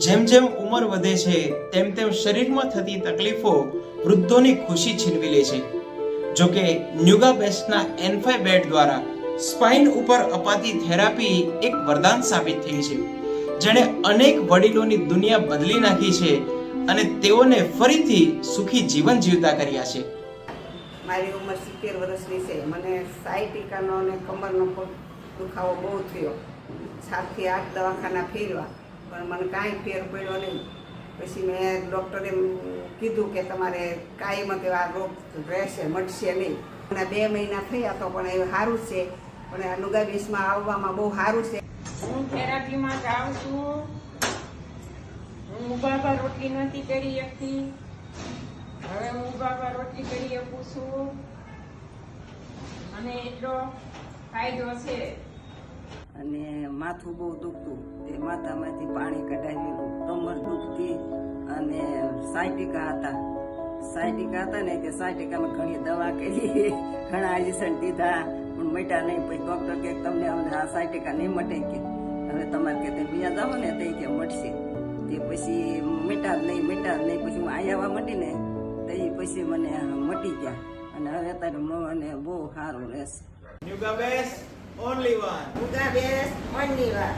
જેમ જેમ ઉંમર વધે છે તેમ તેમ શરીરમાં થતી તકલીફો વૃદ્ધોની ખુશી છીનવી લે છે. જોકે ન્યુગા બેસ્ટના N5 બેડ દ્વારા સ્પાઇન ઉપર અપાતી થેરાપી એક વરદાન સાબિત થઈ છે, જેણે અનેક વડીલોની દુનિયા બદલી નાખી છે અને તેઓને ફરીથી સુખી જીવન જીવતા કર્યા છે. મારી ઉંમર 70 વર્ષની છે. મને સાયટિકાનો અને કમરનો દુખાવો બહુ થયો. 7 થી 8 દવાખાના ફેરવા, પણ મને કાંઈ ફેર પડ્યો નહીં. પછી મેં ડૉક્ટરે કીધું કે તમારે કાયમ આ રોગ રહેશે, મટશે નહીં. અને 2 મહિના થયા તો પણ એ સારું છે. પણ આ નુગા બેસમાં આવવામાં બહુ સારું છે. હું થેરાપીમાં જાઉં છું. હું ઊભા પર રોટલી નથી કરી શકતી, હવે હું ઊભા પર રોટલી કરી શકું છું. અને એટલો ફાયદો છે. અને માથું બહુ દુખતું, તે માથામાંથી પાણી કઢાવેલું. કમર દુખતી અને સાયટિકા હતા ને તે સાયટિકામાં ઘણી દવા કરી, ઘણા ઇન્જેક્શન દીધા, પણ મટ્યા નહીં. પછી ડૉક્ટર કે તમને આ સાયટિકા નહીં મટે, કે હવે તમારે કે બીજા જાઓ ને તે કે મટશે. તે પછી મટ્યા જ નહીં. પછી હું અહીં આવવા મટી ને તો એ પછી મને મટી ગયા. અને હવે અત્યારે મને બહુ સારું રહેશે. Nuga best only one. Nuga best only one.